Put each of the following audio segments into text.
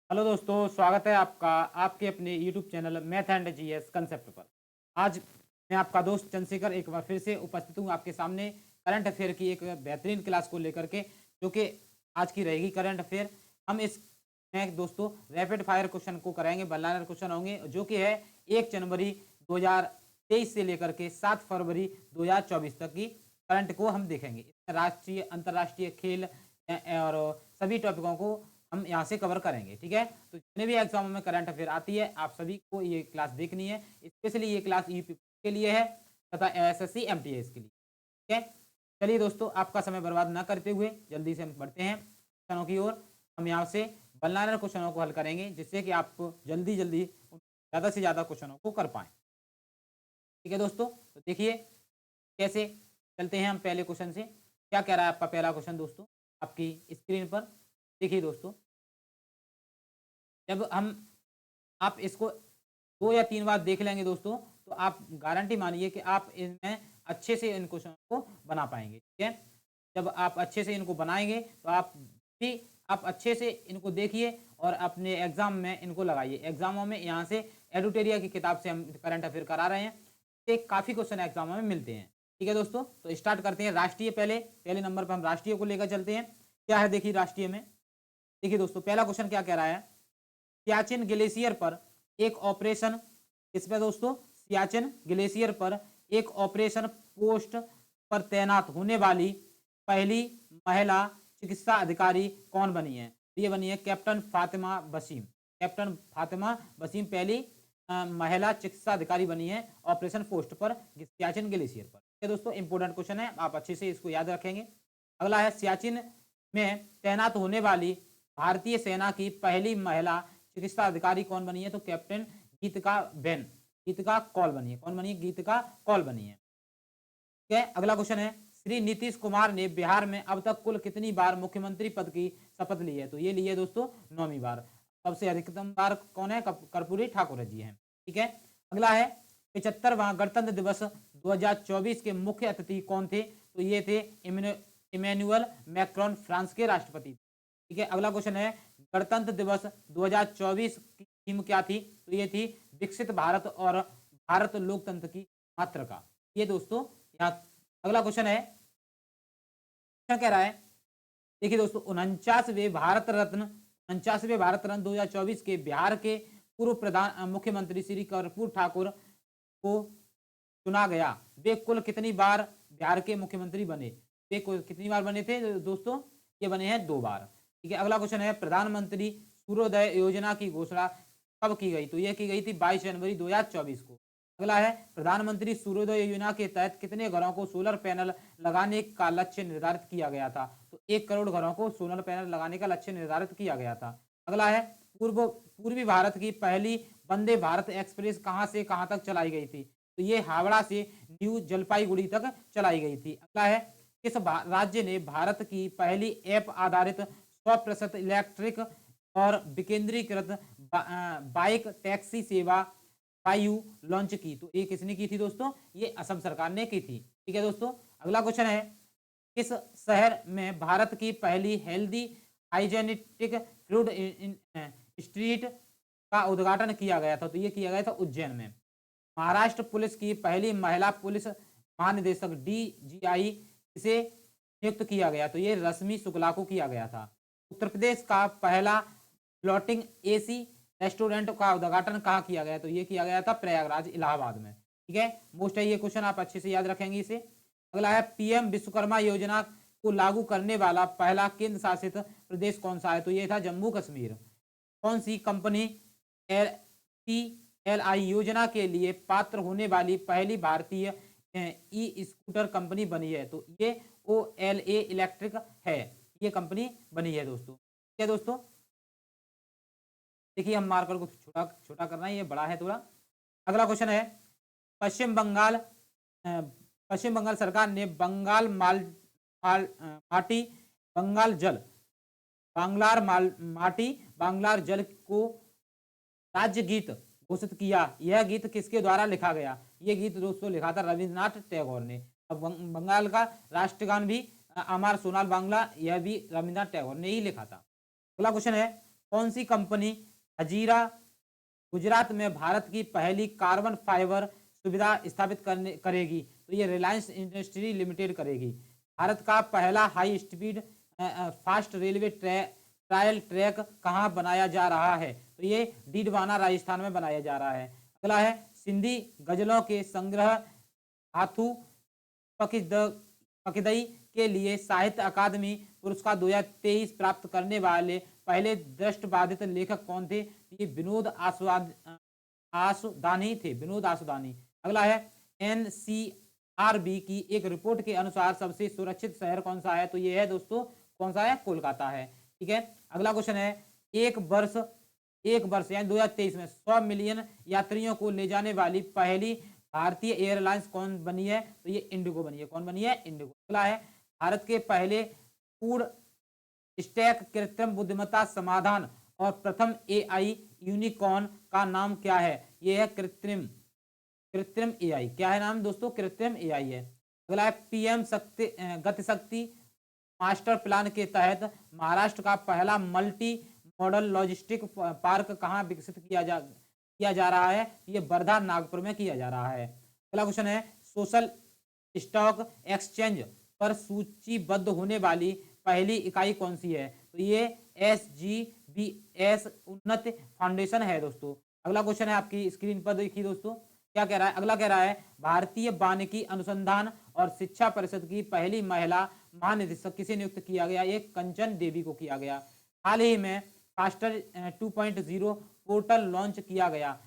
Hello दोस्तों, स्वागत है आपका आपके अपने YouTube channel math and GS concept पर। आज मैं आपका दोस्त चंद्रशेखर एक बार फिर से उपस्थित हूँ आपके सामने करंट अफेयर की एक बेहतरीन क्लास को लेकर के, जो कि आज की रहेगी करंट अफेयर। हम इस में दोस्तों रैपिड फायर क्वेश्चन को कराएंगे, बल्लानर क्वेश्चन होंगे, जो कि है 1 जनवरी 2023 से लेकर के 7 फरवरी 2024 तक की करंट को हम देखेंगे। इसमें राष्ट्रीय अंतर्राष्ट्रीय खेल और सभी टॉपिकों को हम यहाँ से कवर करेंगे। ठीक है, तो जितने भी एग्जामों में करंट अफेयर आती है आप सभी को ये क्लास देखनी है। स्पेशली ये क्लास यूपी के लिए है तथा एसएससी एमटीएस के लिए। ठीक है, चलिए दोस्तों, आपका समय बर्बाद ना करते हुए जल्दी से हम बढ़ते हैं क्वेश्चनों की ओर। हम यहाँ से बल्लानर क्वेश्चनों को हल करेंगे, जिससे कि आप जल्दी जल्दी ज़्यादा से ज़्यादा क्वेश्चनों को कर पाएँ। ठीक है दोस्तों, तो देखिए कैसे चलते हैं हम पहले क्वेश्चन से। क्या कह रहा है आपका पहला क्वेश्चन दोस्तों, आपकी स्क्रीन पर देखिए दोस्तों। जब हम आप इसको 2 या 3 बार देख लेंगे दोस्तों, तो आप गारंटी मानिए कि आप इनमें अच्छे से इन क्वेश्चन को बना पाएंगे। ठीक है, जब आप अच्छे से इनको बनाएंगे तो आप अच्छे से इनको देखिए और अपने एग्जाम में इनको लगाइए। एग्जामों में यहाँ से एडुटेरिया की किताब से हम करंट अफेयर करा रहे हैं, तो काफ़ी क्वेश्चन एग्जामों में मिलते हैं। ठीक है दोस्तों, तो स्टार्ट करते हैं। राष्ट्रीय पहले नंबर पर हम राष्ट्रीय को लेकर चलते हैं। क्या है देखिए राष्ट्रीय में, देखिए दोस्तों पहला क्वेश्चन क्या कह रहा है। सियाचिन ग्लेशियर पर एक ऑपरेशन, इसमें दोस्तों सियाचिन ग्लेशियर पर एक ऑपरेशन पोस्ट पर तैनात होने वाली पहली महिला चिकित्सा अधिकारी कौन बनी है। ये बनी है कैप्टन फातिमा वसीम। कैप्टन फातिमा वसीम पहली महिला चिकित्सा अधिकारी बनी है ऑपरेशन पोस्ट पर सियाचिन ग्लेशियर पर। ये दोस्तों इंपोर्टेंट क्वेश्चन है, आप अच्छे से इसको याद रखेंगे। अगला है सियाचिन में तैनात होने वाली भारतीय सेना की पहली महिला चिकित्सा अधिकारी कौन बनी है, तो कैप्टन गीतिका कौल बनी है। कौन बनी है, गीतिका कौल बनी है। ठीक है, अगला क्वेश्चन है श्री नीतीश कुमार ने बिहार में अब तक कुल कितनी बार मुख्यमंत्री पद की शपथ ली है, तो ये ली है दोस्तों 9वीं बार। सबसे अधिकतम बार कौन है, कर्पूरी ठाकुर जी हैं। ठीक है, अगला है 75वां गणतंत्र दिवस 2024 के मुख्य अतिथि कौन थे, तो ये थे इमैनुअल मैक्रोन, फ्रांस के राष्ट्रपति। ठीक है, अगला क्वेश्चन है गणतंत्र दिवस 2024 की थीम क्या थी, तो ये थी विकसित भारत और भारत लोकतंत्र की मातृका। ये दोस्तों यहाँ अगला क्वेश्चन है, क्या कह रहा है, देखिए दोस्तों 49वें भारत रत्न 2024 के बिहार के पूर्व प्रधान मुख्यमंत्री श्री कर्पूर ठाकुर को चुना गया। वे कुल कितनी बार बिहार के मुख्यमंत्री बने, वे कुल कितनी बार बने थे दोस्तों, ये बने हैं 2 बार। ठीक है, अगला क्वेश्चन है प्रधानमंत्री सूर्योदय योजना की घोषणा कब की गई, तो यह की गई थी 22 जनवरी 2024 को। अगला है प्रधानमंत्री सूर्योदय योजना के तहत कितने घरों को सोलर पैनल लगाने का लक्ष्य निर्धारित किया गया था, तो 1 करोड़ घरों को सोलर पैनल लगाने का लक्ष्य निर्धारित किया गया था। अगला है पूर्वी भारत की पहली वंदे भारत एक्सप्रेस कहां से कहां तक चलाई गई थी, तो ये हावड़ा से न्यू जलपाईगुड़ी तक चलाई गई थी। अगला है किस राज्य ने भारत की पहली ऐप आधारित 100% इलेक्ट्रिक और विकेंद्रीकृत बाइक टैक्सी सेवा वायु लॉन्च की, तो ये किसने की थी दोस्तों, ये असम सरकार ने की थी। ठीक है दोस्तों, अगला क्वेश्चन है किस शहर में भारत की पहली हेल्दी हाइजेनिटिक फूड स्ट्रीट का उद्घाटन किया गया था, तो ये किया गया था उज्जैन में। महाराष्ट्र पुलिस की पहली महिला पुलिस महानिदेशक डीजीआई किसे नियुक्त किया गया, तो ये रश्मि शुक्ला को किया गया था। उत्तर प्रदेश का पहला फ्लोटिंग एसी रेस्टोरेंट का उद्घाटन कहाँ किया गया, तो ये किया गया था प्रयागराज इलाहाबाद में। ठीक है, मोस्ट है ये क्वेश्चन, आप अच्छे से याद रखेंगे इसे। अगला है पीएम विश्वकर्मा योजना को लागू करने वाला पहला केंद्र शासित प्रदेश कौन सा है, तो ये था जम्मू कश्मीर। कौन सी कंपनी LTLI योजना के लिए पात्र होने वाली पहली भारतीय ई स्कूटर कंपनी बनी है, तो ये OLA इलेक्ट्रिक है, ये कंपनी बनी है दोस्तों। ठीक है दोस्तों, देखिए हम मार्कर को छोटा छोटा करना है, ये बड़ा है थोड़ा। अगला क्वेश्चन है पश्चिम बंगाल सरकार ने माटी बंगाल जल बांग्लार जल को राज्य गीत घोषित किया। यह गीत किसके द्वारा लिखा गया, यह गीत दोस्तों लिखा था रविंद्रनाथ टैगोर ने। अब बंगाल का राष्ट्रगान भी अमर सोनाल बांग्ला, यह भी रविंद्रनाथ टैगोर ने ही लिखा था। अगला क्वेश्चन है कौन सी कंपनी हजीरा गुजरात में भारत की पहली कार्बन फाइबर सुविधा स्थापित करेगी? तो ये रिलायंस इंडस्ट्री लिमिटेड करेगी। भारत का पहला high speed fast railway trial track कहाँ बनाया जा रहा है? तो ये डीडवाना राजस्थान में बनाया जा रहा है। अगला है सिंधी गजलों के संग्रह हाथू पकिदई के लिए साहित्य अकादमी पुरस्कार 2023 प्राप्त करने वाले पहले दृष्टिबाधित लेखक कौन थे? ये विनोद आसुदानी थे, विनोद आसुदानी। अगला है एनसीआरबी की एक रिपोर्ट के अनुसार सबसे सुरक्षित शहर कौन सा है? तो ये है दोस्तों, कौन सा है? कोलकाता है। ठीक है, अगला क्वेश्चन है एक वर्ष यानी 2023 में 100 मिलियन यात्रियों को ले जाने वाली पहली भारतीय एयरलाइंस कौन बनी है? तो ये इंडिगो बनी है। कौन बनी है? इंडिगो। अगला है भारत के पहले फूड स्टैक कृत्रिम बुद्धिमत्ता समाधान और प्रथम एआई यूनिकॉर्न का नाम क्या है? यह है कृत्रिम एआई। क्या है नाम दोस्तों? कृत्रिम एआई है। अगला है पीएम गति शक्ति मास्टर प्लान के तहत महाराष्ट्र का पहला मल्टी मॉडल लॉजिस्टिक पार्क कहाँ विकसित किया जा रहा है? ये वर्धा नागपुर में किया जा रहा है। अगला क्वेश्चन है सोशल स्टॉक एक्सचेंज पर सूचीबद्ध होने वाली पहली इकाई कौन सी है? तो ये SGBS उन्नत फाउंडेशन है दोस्तों। अगला क्वेश्चन है आपकी स्क्रीन पर देखिए दोस्तों, क्या कह रहा है? अगला कह रहा है भारतीय वानिकी अनुसंधान और शिक्षा परिषद की पहली महिला महानिदेशक किसे नियुक्त किया गया? ये कंचन देवी को किया गया। हाल ही में फास्टर 2.0 पोर्टल लॉन्च किया गया,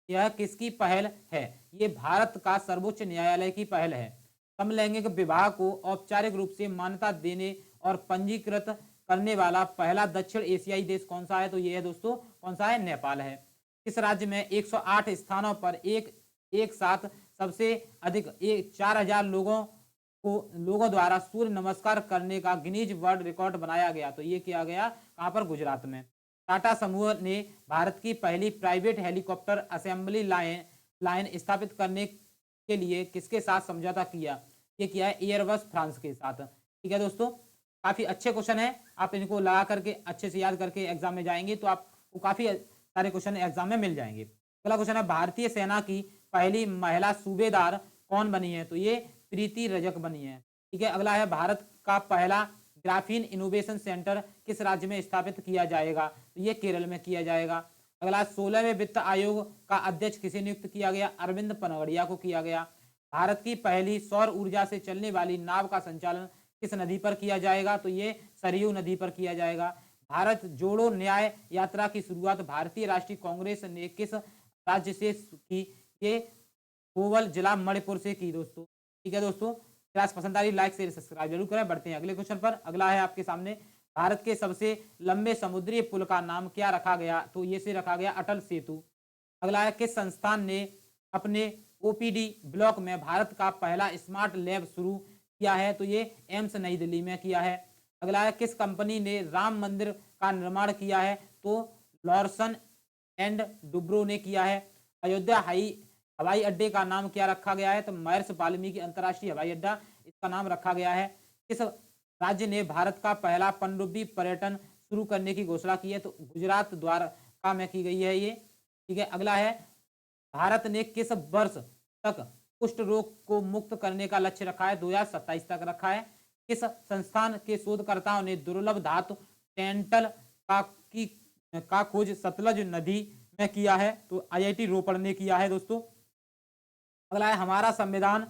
यह किसकी पहल है? ये भारत का सर्वोच्च न्यायालय की पहल है। समलैंगिक विवाह को औपचारिक रूप से मान्यता देने और पंजीकृत करने वाला पहला दक्षिण एशियाई देश कौन सा है? तो ये है दोस्तों, कौन सा है? नेपाल है। इस राज्य में 108 स्थानों पर एक साथ सबसे अधिक 4000 लोगों द्वारा सूर्य नमस्कार करने का गिनीज वर्ल्ड रिकॉर्ड बनाया गया। तो ये किया गया कहां पर? गुजरात में। टाटा समूह ने भारत की पहली प्राइवेट हेलीकॉप्टर असेंबली लाइन स्थापित करने के लिए किसके साथ समझौता किया? ये किया है एयरबस फ्रांस के साथ। ठीक है दोस्तों, काफी अच्छे क्वेश्चन है, आप इनको लगा करके अच्छे से याद करके एग्जाम में जाएंगे तो आपको काफी सारे क्वेश्चन एग्जाम में मिल जाएंगे। अगला क्वेश्चन है भारतीय सेना की पहली महिला सूबेदार कौन बनी है? तो ये प्रीति रजक बनी है। ठीक है, अगला है भारत का पहला ग्राफीन इनोवेशन सेंटर किस राज्य में स्थापित किया जाएगा? तो ये केरल में किया जाएगा। अगला 16वें वित्त आयोग का अध्यक्ष किसे नियुक्त किया गया? अरविंद पनगड़िया को किया गया। भारत की पहली सौर ऊर्जा से चलने वाली नाव का संचालन किस नदी पर किया जाएगा? तो ये सरयू नदी पर किया जाएगा। भारत जोड़ो न्याय यात्रा की शुरुआत भारतीय राष्ट्रीय कांग्रेस ने किस राज्य से की? ये गोवल जिला मणिपुर से की दोस्तों। ठीक है दोस्तों, क्लास पसंद आ रही लाइक शेयर सब्सक्राइब जरूर करें। बढ़ते हैं अगले क्वेश्चन पर। अगला है आपके सामने भारत के सबसे लंबे समुद्री पुल का नाम क्या रखा गया? तो ये से रखा गया अटल सेतु। अगला है किस संस्थान ने अपने ओपीडी ब्लॉक में भारत का पहला स्मार्ट लैब शुरू किया है? तो ये एम्स नई दिल्ली में किया है। अगला है किस कंपनी ने राम मंदिर का निर्माण किया है? तो लॉर्सन एंड डुब्रो ने किया है। अयोध्या हवाई अड्डे का नाम क्या रखा गया है? तो महर्षि वाल्मीकि अंतर्राष्ट्रीय हवाई अड्डा इसका नाम रखा गया है। किस राज्य ने भारत का पहला पनडुब्बी पर्यटन शुरू करने की घोषणा की है? तो गुजरात द्वारका में की गई है ये। ठीक है, अगला है भारत ने किस वर्ष तक कुष्ठ रोग को मुक्त करने का लक्ष्य रखा है? 2027 तक रखा है। किस संस्थान के शोधकर्ताओं ने दुर्लभ धातु टेंटल का खोज सतलज नदी में किया है? तो IIT रोपड़ ने किया है दोस्तों। अगला है हमारा संविधान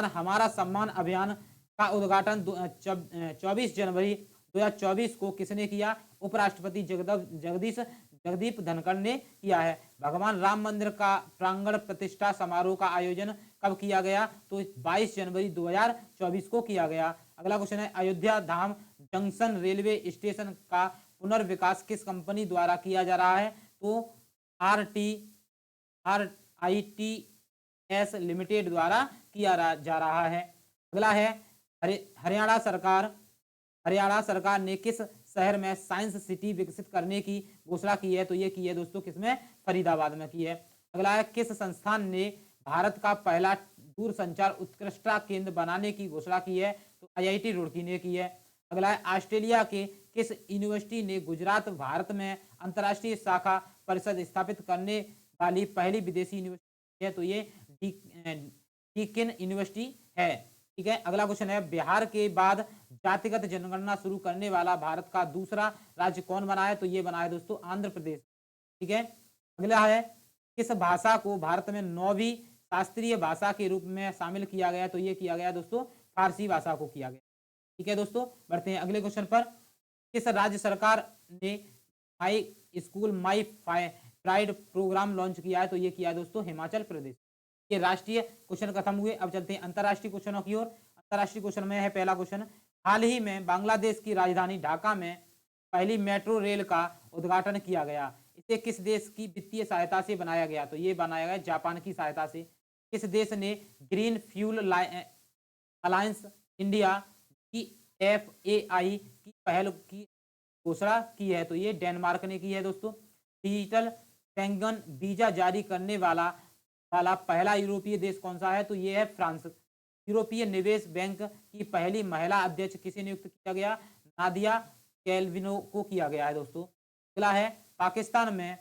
हमारा सम्मान अभियान का उद्घाटन 24 जनवरी 2024 को किसने किया? उपराष्ट्रपति जगदीप धनखड़ ने किया है। भगवान राम मंदिर का प्रांगण प्रतिष्ठा समारोह का आयोजन कब किया गया? तो 22 जनवरी 2024 को किया गया। अगला क्वेश्चन है अयोध्या धाम जंक्शन रेलवे स्टेशन का पुनर्विकास किस कंपनी द्वारा किया जा रहा है? तो RITS लिमिटेड द्वारा किया जा रहा है। अगला है हरियाणा सरकार ने किस शहर में साइंस सिटी विकसित करने की घोषणा की है? तो ये की है दोस्तों किसमें? फरीदाबाद में की है। अगला है किस संस्थान ने भारत का पहला दूरसंचार उत्कृष्टता केंद्र बनाने की घोषणा की है? तो IIT रुड़की ने की है। अगला है ऑस्ट्रेलिया के किस यूनिवर्सिटी ने गुजरात भारत में अंतर्राष्ट्रीय शाखा परिषद स्थापित करने वाली पहली विदेशी यूनिवर्सिटी है? तो ये डीकिन यूनिवर्सिटी है। ठीक है, अगला क्वेश्चन है, बिहार के बाद जातिगत जनगणना शुरू करने वाला भारत का दूसरा राज्य कौन बना है? तो ये बना है दोस्तों आंध्र प्रदेश। ठीक है, अगला है, किस भाषा को भारत में 9वीं शास्त्रीय भाषा के रूप में शामिल किया गया? तो ये किया गया दोस्तों फारसी भाषा को किया गया। ठीक है दोस्तों, बढ़ते हैं अगले क्वेश्चन पर। किस राज्य सरकार ने my school my pride programme launch किया है? तो ये किया है दोस्तों हिमाचल प्रदेश। ये राष्ट्रीय क्वेश्चन खत्म हुए। अब चलते हैं अंतरराष्ट्रीय क्वेश्चनों की ओर। अंतरराष्ट्रीय क्वेश्चन में है पहला क्वेश्चन, हाल ही में बांग्लादेश की राजधानी ढाका में पहली मेट्रो रेल का उद्घाटन किया गया। इसे किस देश की वित्तीय सहायता से बनाया गया? तो ये बनाया गया जापान की सहायता से। किस देश ने green fuel alliance India GFAI की पहल की घोषणा की है? तो ये डेनमार्क ने की है दोस्तों। डिजिटल शेंगन वीजा जारी करने वाला पहला यूरोपीय देश कौन सा है? तो ये है फ्रांस। यूरोपीय निवेश बैंक की पहली महिला अध्यक्ष किसे नियुक्त किया गया? नादिया कैल्विनो को किया गया है दोस्तों। अगला है, पाकिस्तान में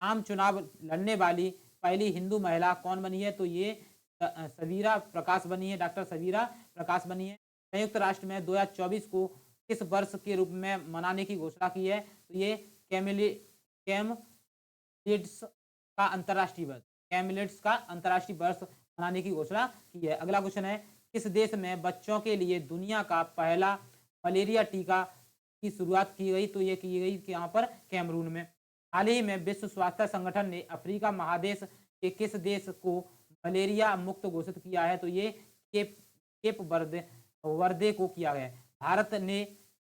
आम चुनाव लड़ने वाली पहली हिंदू महिला कौन बनी है? तो ये सबीरा प्रकाश बनी है, डॉक्टर सबीरा प्रकाश बनी है। संयुक्त राष्ट्र में 2024 को किस वर्ष के रूप में मनाने की घोषणा की है? तो ये कैमलिड्स का अंतर्राष्ट्रीय वर्ष, कैमलिड्स का अंतर्राष्ट्रीय वर्ष मनाने की घोषणा की है। अगला क्वेश्चन है, किस देश में बच्चों के लिए दुनिया का पहला मलेरिया टीका की शुरुआत की गई? तो ये की गई यहाँ पर कैमरून में। हाल ही में विश्व स्वास्थ्य संगठन ने अफ्रीका महादेश के किस देश को मलेरिया मुक्त घोषित किया है? तो ये केप वर्दे को किया गया है। भारत ने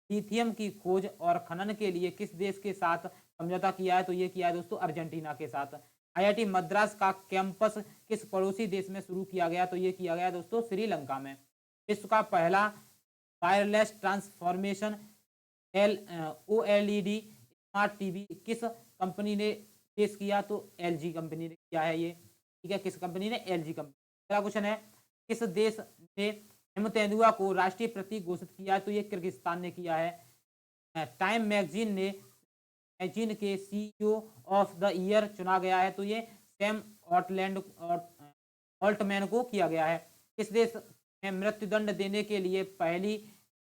लिथियम की खोज और खनन के लिए किस देश के साथ समझौता किया है? तो ये किया है दोस्तों अर्जेंटीना के साथ। IIT मद्रास का कैंपस किस पड़ोसी देश में शुरू किया गया? तो ये किया गया दोस्तों श्रीलंका में। विश्व का पहला wireless transformation OLED smart TV किस कंपनी ने पेश किया? तो LG कंपनी ने किया है ये। ठीक है, किस कंपनी ने? LG company. अगला क्वेश्चन है, किस देश ने हिम तेंदुआ को राष्ट्रीय प्रतीक घोषित किया? तो ये किर्गिस्तान ने किया है। टाइम मैगजीन के CEO ऑफ द ईयर चुना गया है? तो ये सैम ऑल्टमैन को किया गया है। किस देश में मृत्युदंड देने के लिए पहली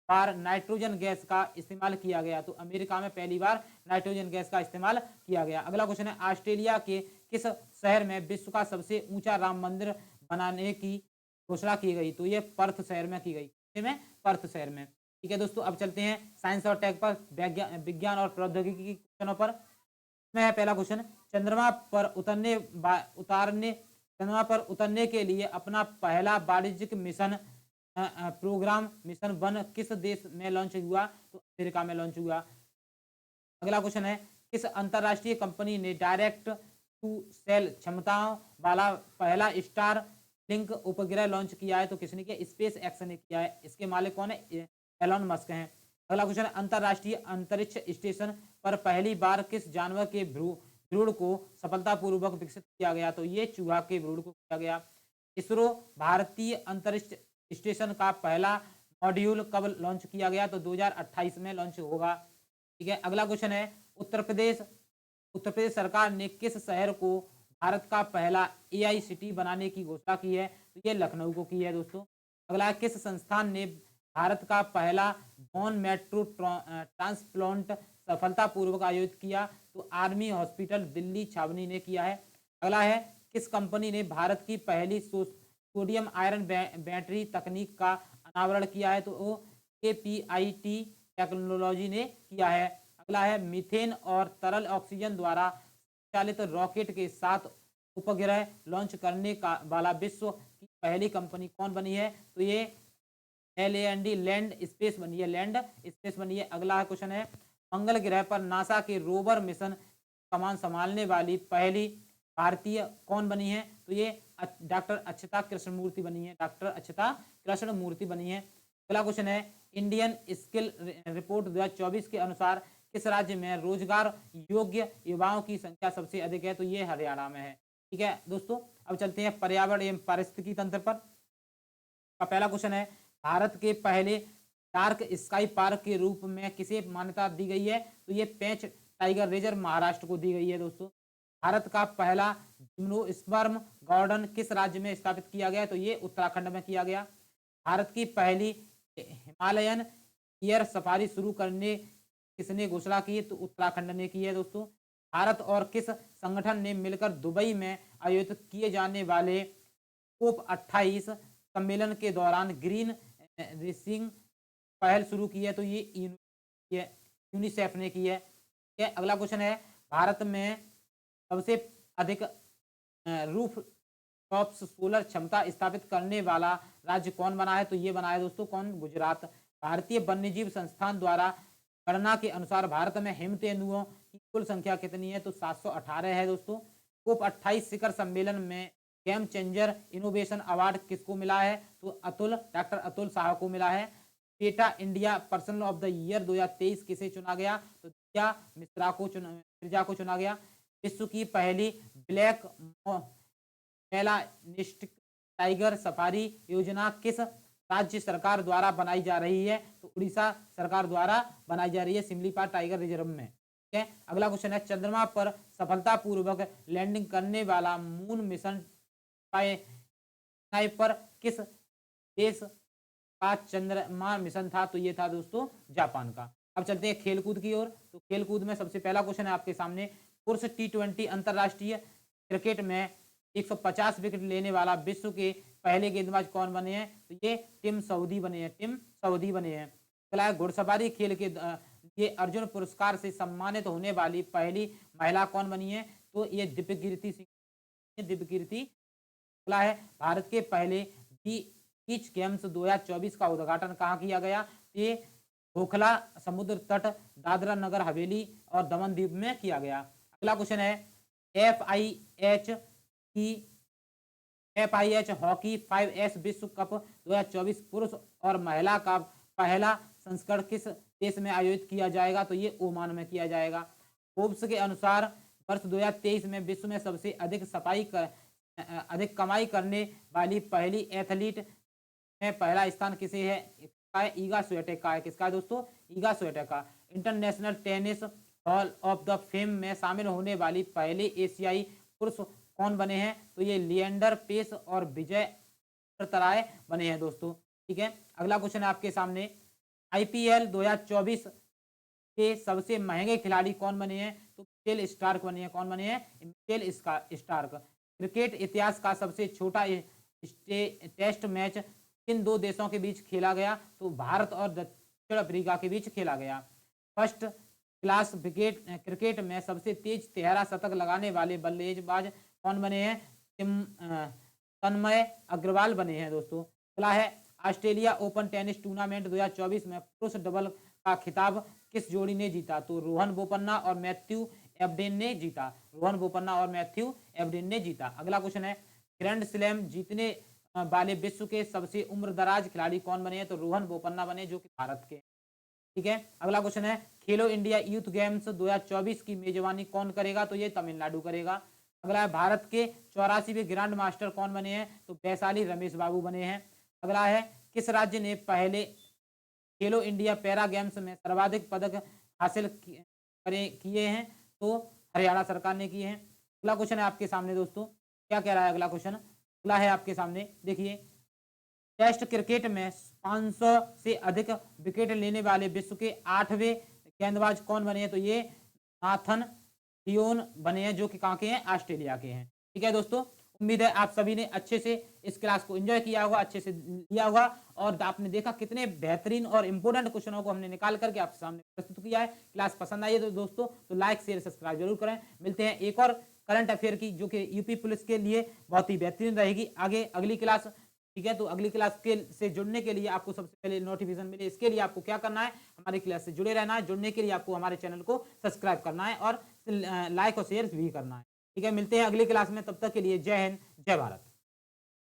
बार नाइट्रोजन गैस का इस्तेमाल किया गया? तो अमेरिका में पहली बार नाइट्रोजन गैस का इस्तेमाल किया गया। अगला क्वेश्चन है, ऑस्ट्रेलिया के किस शहर में विश्व का सबसे ऊंचा राम मंदिर बनाने की घोषणा की गई? तो ये पर्थ शहर में की गई, में पर्थ शहर में। ठीक है दोस्तों, अब चलते हैं साइंस और टेक पर, विज्ञान और प्रौद्योगिकी के क्वेश्चनों पर। इसमें है पहला क्वेश्चन, चंद्रमा पर उतरने के लिए अपना पहला वाणिज्यिक मिशन प्रोग्राम मिशन 1 किस देश में लॉन्च हुआ? तो अमेरिका में लॉन्च हुआ। अगला क्वेश्चन है, किस अंतरराष्ट्रीय कंपनी ने डायरेक्ट टू सेल क्षमताओं वाला पहला स्टार लिंक उपग्रह लॉन्च किया है? तो किसने किया? स्पेस एक्स ने किया है। इसके मालिक कौन है? एलॉन मस्क हैं। अगला क्वेश्चन है, अंतरराष्ट्रीय अंतरिक्ष स्टेशन पर पहली बार किस जानवर के भ्रूण को सफलतापूर्वक विकसित किया गया? तो ये चूहा के भ्रूण को किया गया। इसरो भारतीय अंतरिक्ष स्टेशन का पहला मॉड्यूल कब लॉन्च किया गया? तो 2028 में लॉन्च होगा। ठीक है, अगला क्वेश्चन है, उत्तर प्रदेश सरकार ने किस शहर को भारत का पहला AI सिटी बनाने की घोषणा की है? तो ये लखनऊ को की है दोस्तों। अगला, किस संस्थान ने भारत का पहला बोन मेट्रो ट्रांसप्लांट सफलतापूर्वक आयोजित किया? तो आर्मी हॉस्पिटल दिल्ली छावनी ने किया है। अगला है, किस कंपनी ने भारत की पहली सोडियम आयरन बैटरी तकनीक का अनावरण किया है? तो वो KPIT टेक्नोलॉजी ने किया है। अगला है, मीथेन और तरल ऑक्सीजन द्वारा चालित रॉकेट के साथ उपग्रह लॉन्च करने का वाला विश्व की पहली कंपनी कौन बनी है? तो ये LAND लैंड स्पेस बनी है, लैंड स्पेस बनी है। अगला क्वेश्चन है, मंगल ग्रह पर नासा के रोवर मिशन कमान संभालने वाली पहली भारतीय कौन बनी है? तो ये डॉक्टर अक्षता कृष्णमूर्ति बनी है, डॉक्टर अक्षता कृष्णमूर्ति बनी है। अगला क्वेश्चन है, इंडियन स्किल रिपोर्ट 2024 के अनुसार किस राज्य में रोजगार योग्य युवाओं की संख्या सबसे अधिक है? तो ये हरियाणा में है। ठीक है दोस्तों, अब चलते हैं पर्यावरण एवं पारिस्थितिकी तंत्र पर। का पहला क्वेश्चन है, भारत के पहले डार्क स्काई पार्क के रूप में किसे मान्यता दी गई है? तो ये पेंच टाइगर रिजर्व महाराष्ट्र को दी गई है दोस्तों। भारत का पहला जिम्नोस्पर्म गार्डन किस राज्य में स्थापित किया गया? तो ये उत्तराखंड में किया गया। भारत की पहली हिमालयन एयर सफारी शुरू करने किसने घोषणा की? तो उत्तराखंड ने की है दोस्तों। भारत और किस संगठन ने मिलकर दुबई में आयोजित किए जाने वाले कोप 28 सम्मेलन के दौरान ग्रीन रेसिंग पहल शुरू की है? तो ये यूनिसेफ ने की है। ठीक है, अगला क्वेश्चन है, भारत में सबसे अधिक रूफ टॉप्स सोलर क्षमता स्थापित करने वाला राज्य कौन बना है? तो ये बना है दोस्तों कौन? गुजरात। भारतीय वन्यजीव संस्थान द्वारा गणना के अनुसार भारत में हिम तेंदुओं की कुल संख्या कितनी है? तो 718 है दोस्तों। कोप 28 शिखर सम्मेलन में गेम चेंजर इनोवेशन अवार्ड किसको मिला है? तो डॉक्टर अतुल साह को मिला है। PETA India person of the year 2023 किसे चुना गया? तो दिया मिर्जा को चुना गया। विश्व की पहली ब्लैक मेलानिस्टिक टाइगर सफारी योजना किस राज्य सरकार द्वारा बनाई जा रही है? तो उड़ीसा सरकार द्वारा बनाई जा रही है सिमलीपाल टाइगर रिजर्व में। ठीक है, अगला क्वेश्चन है, चंद्रमा पर सफलतापूर्वक लैंडिंग करने वाला मून मिशन पर किस देश का चंद्रमा मिशन था? तो ये था दोस्तों जापान का। अब चलते हैं खेलकूद की ओर। तो खेलकूद में सबसे पहला क्वेश्चन है आपके सामने, पुरुष T20 अंतरराष्ट्रीय क्रिकेट में 150 विकेट लेने वाला विश्व के पहले गेंदबाज कौन बने हैं? तो ये टिम साउदी बने हैं। अगला है, घुड़सवारी खेल के ये अर्जुन पुरस्कार से सम्मानित होने वाली पहली महिला कौन बनी है? तो ये दिव्यकीर्ति सिंह। अगला है, भारत के पहले बीच गेम्स 2024 का उद्घाटन कहाँ किया गया? ये खोखला समुद्र तट दादरा नगर हवेली और दमन द्वीप में किया गया। अगला क्वेश्चन है, FIH हॉकी 5S विश्व कप 2024 पुरुष और महिला का पहला संस्करण किस देश में आयोजित किया जाएगा? तो ये ओमान में किया जाएगा। फोर्ब्स के अनुसार वर्ष 2023 में विश्व में सबसे अधिक कमाई करने वाली पहली एथलीट में पहला स्थान किसे है? ईगा स्वियाटेक का है। किसका है दोस्तों? ईगा स्वियाटेक का। International tennis hall of the fame में शामिल होने वाली पहले एशियाई पुरुष कौन बने हैं? तो ये लिएंडर पेस और विजय तराय बने हैं दोस्तों। ठीक है, अगला क्वेश्चन है आपके सामने, IPL 2024 के सबसे महंगे खिलाड़ी कौन बने हैं? तो मिचेल स्टार्क बने हैं। कौन बने हैं? Mitchell Starc. क्रिकेट इतिहास का सबसे छोटा टेस्ट मैच किन दो देशों के बीच खेला गया? तो भारत और दक्षिण अफ्रीका के बीच खेला गया। फर्स्ट क्लास क्रिकेट में सबसे तेज 13 शतक लगाने वाले बल्लेबाज कौन बने हैं? तन्मय अग्रवाल बने हैं दोस्तों। अगला है, ऑस्ट्रेलिया ओपन टेनिस टूर्नामेंट 2024 में पुरुष डबल का खिताब किस जोड़ी ने जीता? तो रोहन बोपन्ना और मैथ्यू एबडेन ने जीता। अगला क्वेश्चन है, ग्रैंड स्लैम जीतने वाले विश्व के सबसे उम्रदराज खिलाड़ी कौन बने हैं? तो रोहन बोपन्ना बने, जो कि भारत के। ठीक है, अगला क्वेश्चन है, खेलो इंडिया यूथ गेम्स 2024 की मेजबानी कौन करेगा? तो ये तमिलनाडु करेगा। अगला है, भारत के 84वें ग्रैंड मास्टर कौन बने हैं? तो वैशाली रमेश बाबू बने हैं। अगला है, किस राज्य ने पहले खेलो इंडिया पैरा गेम्स में सर्वाधिक पदक हासिल किए हैं? तो हरियाणा सरकार ने किए हैं। अगला क्वेश्चन है आपके सामने दोस्तों, क्या कह रहा है अगला क्वेश्चन? अगला है आपके सामने, देखिए, टेस्ट क्रिकेट में 500 से अधिक विकेट लेने वाले विश्व के 8वें गेंदबाज कौन बने हैं? तो ये नाथन लियोन बने हैं, जो कि कहाँ के हैं? ऑस्ट्रेलिया के हैं। ठीक है दोस्तों, उम्मीद है आप सभी ने अच्छे से इस क्लास को एंजॉय किया होगा, अच्छे से लिया होगा, और आपने देखा कितने बेहतरीन और इंपोर्टेंट क्वेश्चनों को हमने निकाल करके आपके सामने प्रस्तुत किया है। क्लास पसंद आई है तो दोस्तों तो लाइक शेयर सब्सक्राइब जरूर करें। मिलते हैं एक और करंट अफेयर की, जो कि यूपी पुलिस के लिए बहुत ही बेहतरीन रहेगी आगे अगली क्लास। ठीक है, तो अगली क्लास के से जुड़ने के लिए आपको सबसे पहले नोटिफिकेशन मिले, इसके लिए आपको क्या करना है? हमारी क्लास से जुड़े रहना है। जुड़ने के लिए आपको हमारे चैनल को सब्सक्राइब करना है और लाइक और शेयर भी करना है। ठीक है, मिलते हैं अगली क्लास में, तब तक के लिए जय हिंद, जय भारत।